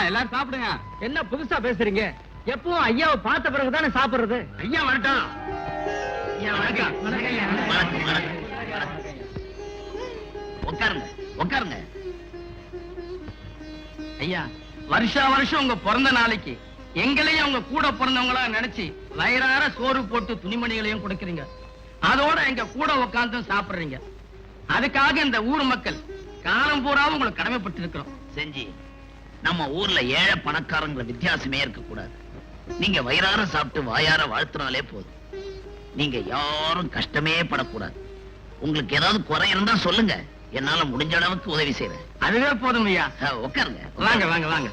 எல்லாரும் சாப்பிடுங்க. என்ன புதுசா பேசுறீங்க? எப்பவும் ஐயாவை பார்த்த பிறகுதானே சாப்பிடுறது. ஐயா வரட்டும். ஐயா வணக்கம். உட்காருங்க உட்காருங்க. ஐயா, வருஷா வருஷம் உங்க பிறந்த நாளைக்கு எங்களையும் உங்க கூட பிறந்தவங்களா நினைச்சு வயிறார சோறு போட்டு துணிமணிகளையும் கொடுக்கறீங்க. அதோட எங்க கூட உட்கார்ந்து சாப்பிடுறீங்க. அதுக்காக இந்த ஊர் மக்கள் காலம் பூராவும் உங்களுக்கு கடமைப்பட்டு இருக்கிறோம். செஞ்சு நம்ம ஊர்ல ஏழை பணக்காரங்கிற வித்தியாசமே இருக்க கூடாது. நீங்க வயிறார சாப்பிட்டு வாயார வாழ்த்தினாலே போதும். நீங்க யாரும் கஷ்டமே படக்கூடாது. உங்களுக்கு ஏதாவது குறை இருந்தா சொல்லுங்க, என்னால முடிஞ்ச அளவுக்கு உதவி செய்யறேன். அதுவே போதும் ஐயா. உட்காருங்க. வாங்க வாங்க வாங்க.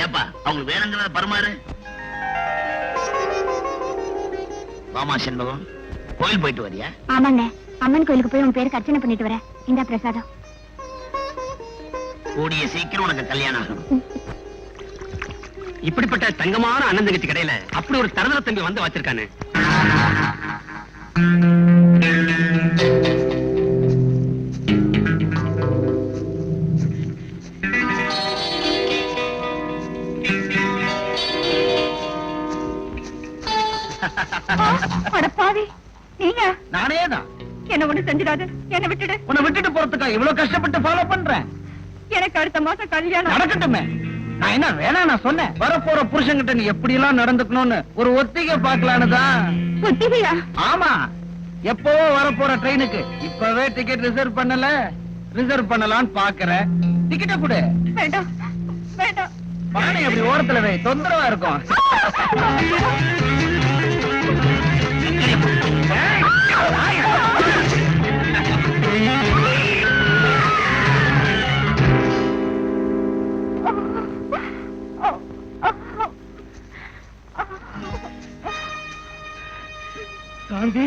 ஏப்பா, அவங்களுக்கு வேணுங்கிறத பரிமாறு. வாமா செண்பகம், கோயில் போயிட்டு வரியா? ஆமாண்ணே, அம்மன் கோயிலுக்கு போய் உன் பேருக்கு அர்ச்சனை பண்ணிட்டு வரேன். இந்த பிரசாதம். கூடிய சீக்கிரம் உனக்கு கல்யாணம் ஆகணும். இப்படிப்பட்ட தங்கமான அண்ணன் தங்கச்சி கடையில அப்படி ஒரு தரதர தம்பி வந்து வச்சிருக்கானே. நீங்க? நானேதான். என்ன ஒண்ணு செஞ்சிடாது, என்ன விட்டுடு. உன்னை விட்டுட்டு போறதுக்கா இவ்வளவு கஷ்டப்பட்டு ஃபாலோ பண்றேன். எனக்கு அடுத்த மாசம் கல்யாணம். நடக்கட்டுமே. நான் என்ன வேணா நான் சொன்னேன். வரப்போற புருஷன்கிட்ட நீ எப்படி எல்லாம் நடந்துக்கணும்னு ஒரு ஒத்திகை பாக்கலான்னு தான். ஒத்திகையா? ஆமா, எப்போ வரப்போற ட்ரெயினுக்கு இப்பவே டிக்கெட் ரிசர்வ் பண்ணல. ரிசர்வ் பண்ணலான்னு பாக்குறேன். டிக்கெட்ட கொடு. வேண்டாம் வேண்டாம். பானை அப்படி ஓரத்துல வை, தொந்தரவா இருக்கும். காந்தி,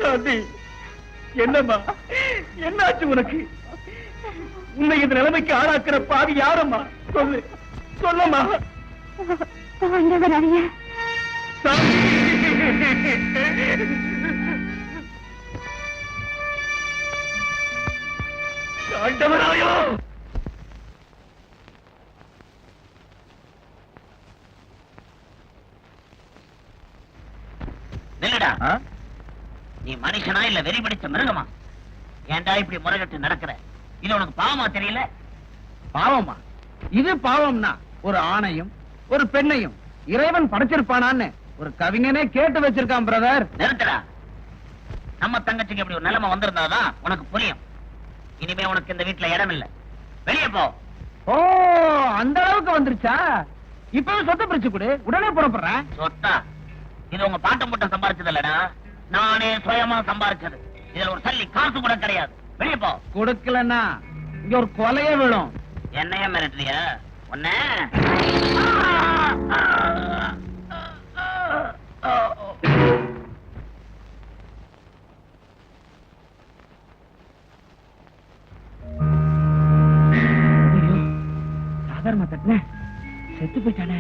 காந்தி, என்னம்மா என்னாச்சு உனக்கு? உன்னை இந்த நிலைமைக்கு ஆளாக்குற பாவி யாரம்மா? சொல்லு, சொல்லம்மா. ஆண்டவராயோ! நில்லுடா. நீ மனுஷனா இல்ல வெறி பிடிச்ச மிருகமா? ஏன்டா இப்படி முறைகட்டு நடக்கிற? இது உனக்கு பாவமா தெரியல? பாவமா? இது பாவம்னா ஒரு ஆணையும் ஒரு பெண்ணையும் இறைவன் படைச்சிருப்பானான்னு ஒரு கவிஞனே கேட்டு வச்சிருக்கான். பிரதர், நிறுத்தடா. நம்ம தங்கச்சிக்கு இப்படி ஒரு நிலைமை வந்திருந்தாதான் உனக்கு புரியும். இனிமே உனக்கு இந்த வீட்டுல இடம் இல்ல, வெளியே போ. ஓ, அந்த அளவுக்கு வந்துருச்சா? இப்பவே சொத்தை பிரிச்சு கொடு, உடனே புறப்படுறேன். சொத்தா? இது உங்க பாட்டம் முட்டை சம்பாரிச்சது இல்லடா, நானே சுயமா சம்பாரிச்சது. இதுல ஒரு சல்லி காசு கூட கிடையாது. வெளியே போ. கொடுக்கலன்னா இங்க ஒரு கொலையே விழும். என்னைய மிரட்டுறியா? ஒன்ன சாதாரண தட்டின செத்து போயிட்டானே.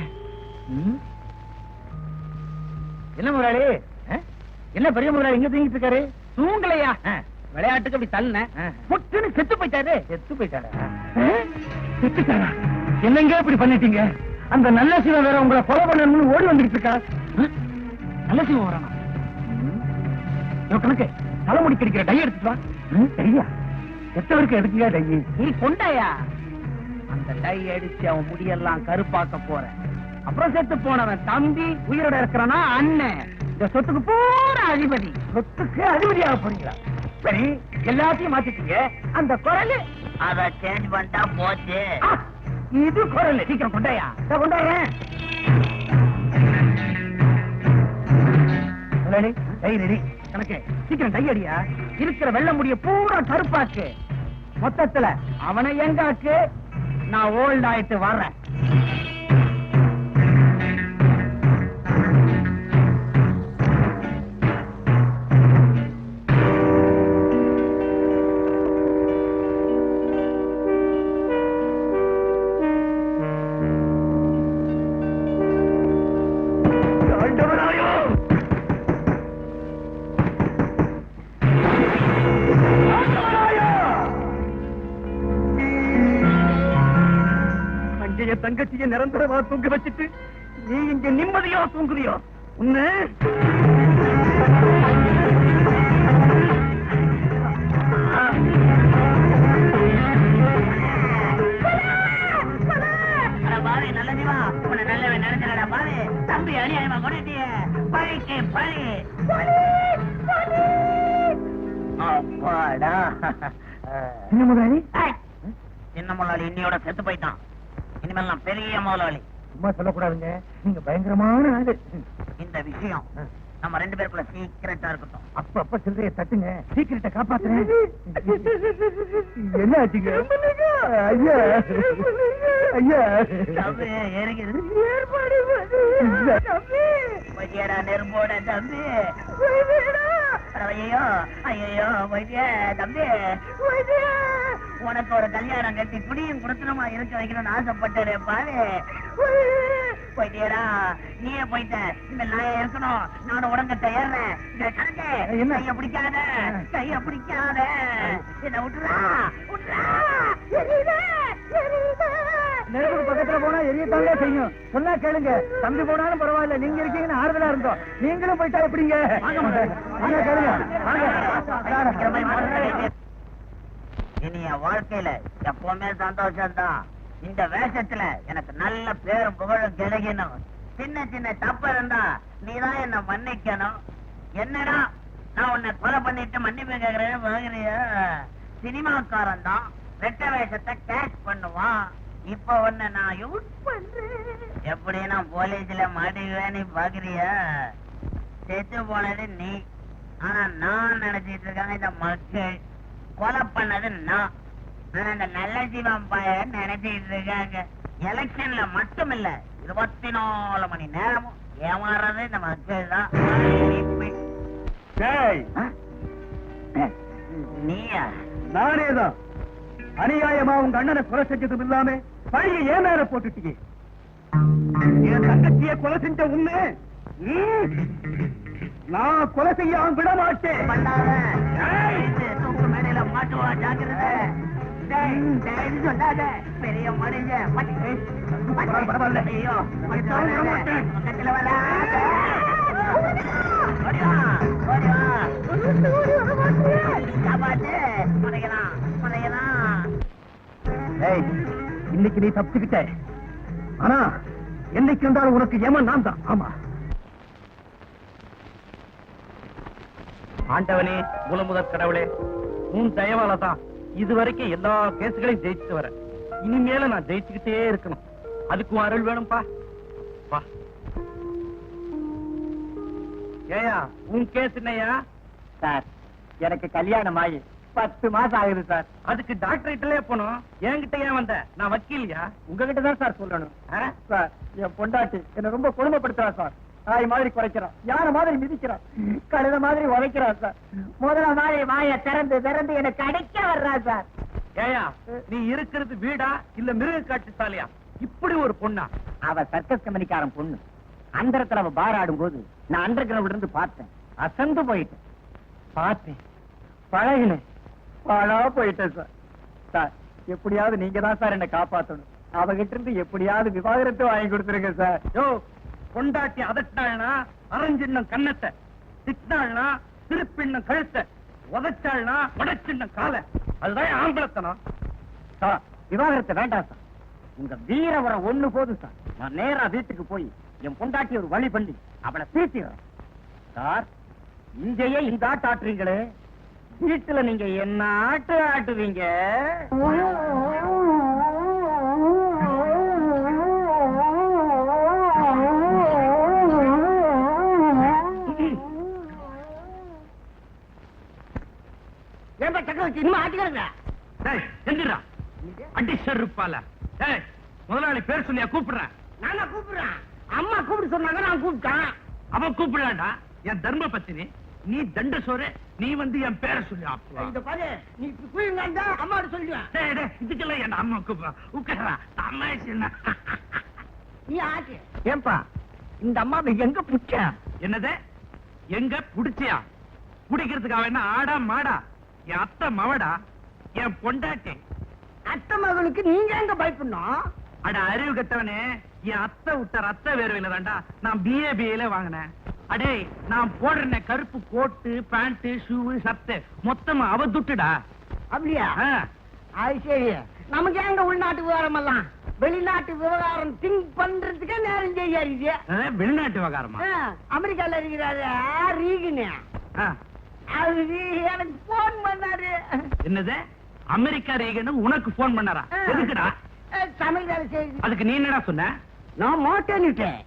என்ன முதலாளி? என்ன பெரிய முதலாளி எங்க தூங்கிட்டு இருக்காரு? தூங்கலையா? விளையாட்டுக்கு அப்படி தள்ளன முட்டுன்னு செத்து போயிட்டாரு. செத்து போயிட்டாரா? செத்துட்டாரா? என்னங்க இப்படி பண்ணிட்டீங்க? அந்த நல்ல சிவன் வேற உங்களை கொலை பண்ணணும்னு ஓடி வந்துட்டு இருக்கா. நல்ல சிவன் வரானா? கணக்கு தலைமுடி கிடைக்கிற டை எடுத்துட்டு வா. டையா? எத்தவருக்கு எடுக்கீங்க டை? நீ கொண்டாயா? அந்த டை அடிச்சு அவன் முடியெல்லாம் கருப்பாக்க போறேன். அப்புறம் செத்து போனவன் தம்பி உயிரோட இருக்கிறானா அண்ணன். இந்த சொத்துக்கு பூரா அதிபதி. சொத்துக்கு அதிபதியாக போறீங்களா? சரி, எல்லாத்தையும் மாத்திட்டீங்க. அந்த குரல் அத சேஞ்ச் பண்ணிட்டா போச்சு. இது குரல். சீக்கிரம் கொண்டாயா? கொண்டாயேன். Tie ready. கணக்கு சீக்கிரம் டை அடியா. இருக்கிற வெள்ள முடிய பூரா கருப்பாக்கு. மொத்தத்துல அவனை எங்காக்கு. நான் ஓல்ட் ஆயிட்டு வர்றேன். என் தங்கச்சியை நிரந்தரமா தூங்க வச்சுட்டு நீ இங்க நிம்மதியா தூங்குறியோ உன்னை நல்ல ஜீவா உன்னை நல்லவே நினைச்சா பாரு தம்பி அநியாயமா கொண்டுட்டிய பழிக்கு பழி அப்பாடா என்ன முதலாளி சின்ன முதலாளி இன்னையோட செத்து போயிட்டான் இனிமேல் நான் பெரிய முதலாளி சும்மா சொல்லக்கூடாதுங்க நீங்க பயங்கரமான ஆளு இந்த விஷயம் நம்ம 2 பேருக்குள்ள சீக்கிரட்டா இருக்கட்டும் அப்ப சில்லறைய தட்டுங்க சீக்கிரட்ட காப்பாத்துறேன் என்ன ஆச்சுங்க ஐயா ஐயா தம்பி இறங்குது வைத்தியடா நெரும்போட தம்பி ஐயோ ஐயோ வைத்திய தம்பி உனக்கு ஒரு கல்யாணம் கட்டி குடியும் குடுத்தனமா இருக்க வைக்கணும்னு ஆசைப்பட்டே பாரு போயிட்டியடா நீயே போயிட்ட இந்த நான் இருக்கணும் நானும் உடம்பட்ட ஏறேன் கைய பிடிக்காத கைய பிடிக்காத என்ன விட்டுறா விட்டுறா நெருப்பு பக்கத்துல போனா எரியத்தாங்க செய்யும் சொன்னா கேளுங்க தம்பி போனாலும் பரவாயில்ல நீங்க இருக்கீங்கன்னு ஆறுதலா இருந்தோம் நீங்களும் போயிட்டா எப்படிங்க கேளுங்க இனி என் வாழ்க்கையில எப்பவுமே சந்தோஷம் தான் இந்த வேஷத்துல எனக்கு நல்ல பேரும் புகழும் கிடைக்கணும் சின்ன சின்ன தப்பு இருந்தா நீதான் என்ன மன்னிக்கணும் என்னடா நான் உன்னை கொலை பண்ணிட்டு மன்னிப்பு கேக்குறேன்னு வாங்குறியா சினிமாக்காரன் தான் ரெட்ட வேஷத்தை கேஷ் பண்ணுவான் இப்ப உன்னை நான் யூஸ் பண்றேன் எப்படி நான் போலீஸ்ல மாட்டிக்குவேன்னு பாக்குறியா செத்து போனது நீ ஆனா நான் நினைச்சிட்டு இருக்காங்க இந்த மக்கள் கொலை பண்ணது நான் ஆனா இந்த நல்ல ஜீவன் பையன் நினைச்சிட்டு இருக்காங்க எலெக்ஷன்ல மட்டும் இல்ல 24 மணி நேரமும் ஏமாறது இந்த மக்கள் தான் நீயா நானேதான் அநியாயமா உங்க அண்ணனை கொலை செஞ்சதும் இல்லாம பழிய ஏன் மேல போட்டுட்டீங்க என் தங்கச்சிய கொலை செஞ்ச உண்மை நான் கொலை செய்யாம விட மாட்டேன் தூக்கு மேடையில மாட்டுவா ஜாக்கிரதை சொல்லாத பெரிய மனுஷன் ஐயோ பக்கத்துல இன்னைக்கு நீ தப்பிச்சுக்கிட்ட ஆனா என்னைக்கு இருந்தாலும் உனக்கு ஏமன் நான் தான் ஆமா ஆண்டவனே மூலமுதற் கடவுளே உன் தயவால தான் இதுவரைக்கும் எல்லா கேசுகளையும் ஜெயிச்சுட்டு வரேன் இனிமேல நான் ஜெயிச்சுக்கிட்டே இருக்கணும் அதுக்கும் அருள் வேணும்பா பா ஏயா உன் கேஸ் என்னையா சார் எனக்கு கல்யாணம் ஆகி 10 மாசம் ஆகுது சார் அதுக்கு டாக்டர்கிட்டலே போனோம் என்கிட்ட ஏன் வந்த நான் வக்கீலியா உங்ககிட்ட தான் சார் சொல்லணும் சார் என் பொண்டாட்டி என்ன ரொம்ப கொடுமைப்படுத்துறா சார் நாய் மாதிரி குறைக்கிறான் யானை மாதிரி மிதிக்கிறான் கழுத மாதிரி உதைக்கிறான் சார் முதல்ல மாதிரி வாய திறந்து திறந்து எனக்கு அடைக்க வர்றா சார் ஏயா நீ இருக்கிறது வீடா இல்ல மிருக காட்சி சாலையா இப்படி ஒரு பொண்ணா அவ சர்க்கஸ் கம்பெனிக்காரன் பொண்ணு அந்தரத்துல அவ பார் ஆடும் போது நான் அண்டர் கிரவுண்ட்ல இருந்து பார்த்தேன் அசந்து போயிட்டேன் பார்த்தேன் பழகினேன் பாழா போயிட்டேன் சார் சார் எப்படியாவது நீங்க தான் சார் என்ன காப்பாத்தணும் அவகிட்ட இருந்து எப்படியாவது விவாகரத்து வாங்கி கொடுத்துருங்க சார் யோ கொண்டாட்டி அதட்டாள்னா அரைஞ்சின்னும் கண்ணத்தை திட்டாள்னா திருப்பின்னும் கழுத்தை உதச்சாள்னா உடைச்சின்னும் காலை அதுதான் ஆம்பளத்தனம் சார் விவாகரத்தை வேண்டாம் சார் உங்க வீரவரம் ஒண்ணு போதும் சார் நான் நேரா வீட்டுக்கு போய் என் பொண்டாட்டி ஒரு வழி பண்ணி அவளை பேசிடுறேன் சார் இங்கேயே இந்த ஆட்டு ஆட்டுறீங்களே வீட்டுல நீங்க என்ன ஆட்டு ஆட்டுவீங்க ஏன் சக்கரவர்த்தி இன்னும் ஆட்டுக்கிறீங்க எந்திரா அடிஷர் இருப்பால முதலாளி பேர் சொல்லியா கூப்பிடுறேன் நானா கூப்பிடுறேன் அம்மா கூப்பிட்டு சொன்னாங்க நான் கூப்பிட்டேன் அவன் கூப்பிடலாண்டா என் தர்ம பத்தினி நீ தண்ட சோறு நீ வந்து என் பேரை சொல்லி இந்த பாரு நீ குயிங்க அம்மா சொல்லுவேன் இதுக்கெல்லாம் என் அம்மா கூப்பிடுறா உட்காரா தமாஷ் நீ ஆச்சு ஏன்பா இந்த அம்மாவை எங்க புடிச்ச என்னது எங்க புடிச்சியா புடிக்கிறதுக்காக என்ன ஆடா மாடா என் அத்தை மவடா என் பொண்டாட்டி அத்தை மகளுக்கு நீங்க எங்க பயப்படணும் அட அறிவு கட்டவனே, என் அத்தை விட்ட ரத்த வேர்வையில தான்டா நான் பிஏபிஏல வாங்கினேன். அடே நான் போடுற கருப்பு கோட்டு பேண்ட் ஷூ சட்டை மொத்தமா அவ துட்டுடா. அப்படியா? அது சரி. நமக்கு எங்க உள்நாட்டு விவகாரம் எல்லாம் வெளிநாட்டு விவகாரம் திங்க் பண்றதுக்கே நேரம் செய்யாரு. வெளிநாட்டு விவகாரமா? அமெரிக்கால இருக்கிறாரு ரீகனு. அது எனக்கு போன் பண்ணாரு. என்னது? அமெரிக்கா ரீகன் உனக்கு போன் பண்ணாரா? எதுக்குடா? சமையல் வேலை செய்யுது. அதுக்கு நீ என்னடா சொன்ன? நான் மாட்டேன்னுட்டேன்.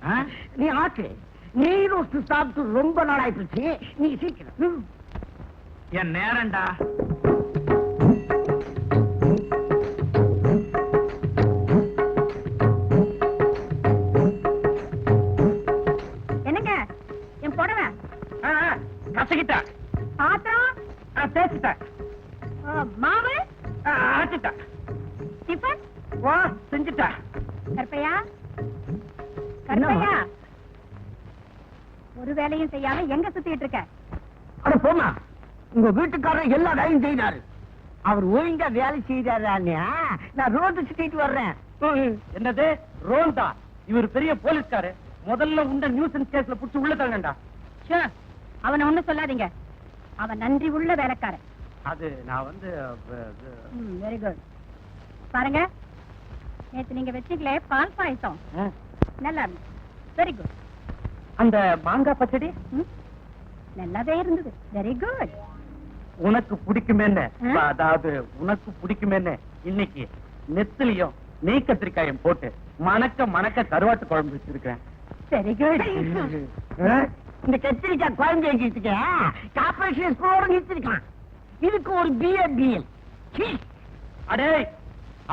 நீ ஆட்டு. நீ ரோஸ்ட் சாப்பிட்டு ரொம்ப நாள் ஆயிடுச்சு. நீ சீக்கிரம். என் நேரம்டா. என்னங்க என் புடவை கசகிட்டா, பாத்திரம் தேய்ச்சிட்டா, மாவு அரைச்சிட்டா, டிஃபன் வா செஞ்சுட்டா. கற்பையா கற்பையா ஒரு வேலையும் செய்யாம எங்க சுத்திட்டு இருக்க? அட போமா, உங்க வீட்டுக்காரர் எல்லா வேலையும் செய்தாரு. அவர் ஒழுங்கா வேலை செய்தாரு. நான் ரோடு சுத்திட்டு வர்றேன். என்னது ரோண்டா? இவர் பெரிய போலீஸ்காரு. முதல்ல உண்ட நியூசன்ஸ் கேஸ்ல புடிச்சு உள்ள தள்ளண்டா. அவனை ஒண்ணு சொல்லாதீங்க. அவன் நன்றி உள்ள வேலைக்காரன். அது நான் வந்து வெரி குட். பாருங்க, நேத்து நீங்க வச்சீங்களே பால் பாயசம் நல்லா இருந்துச்சு. Very good. அந்த மாங்காய் பச்சடி நல்லாவே இருந்தது. Very good. உனக்கு பிடிக்குமேன்னு, அதாவது உனக்கு பிடிக்குமேன்னு இன்னைக்கு நெத்திலையும் நெய் கத்திரிக்காயும் போட்டு மணக்க மணக்க கருவாட்டு குழம்பு வச்சிருக்கேன். Very good. இந்த கத்திரிக்காய் குழம்பு வச்சுக்க கார்பரேஷன் ஸ்கூலோட நிறுத்திருக்கான். இதுக்கு ஒரு பிஎல். அடே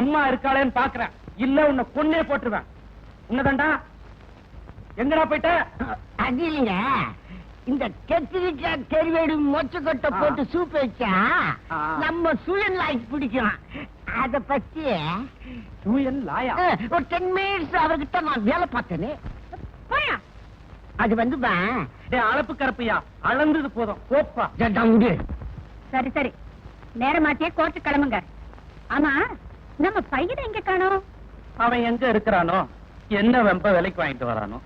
அம்மா இருக்காளேன்னு பாக்குறேன். இல்ல உன்னை கொன்னே போட்டுருவேன். உன்னதாண்டா. எங்கடா போயிட்ட? அது இல்லைங்க, இந்த கத்திரிக்காய் கறிவேடு மொச்சக்கொட்டை போட்டு சூப் வச்சா நம்ம சூழல் லாய்க்கு பிடிக்கும். அத பத்தி சூயன் லாயா? ஒரு 10 மினிட்ஸ் அவர்கிட்ட நான் வேலை பார்த்தேன்னு. போயா. அது வந்து அளப்பு கருப்பையா, அளந்தது போதும். கோப்பா விடு. சரி சரி, நேரமாச்சே கோர்ட்டு கிளம்புங்க. ஆமா, நம்ம பையனை எங்க காணோம்? அவன் எங்க இருக்கிறானோ, என்ன வெம்ப விலைக்கு வாங்கிட்டு வரானோ.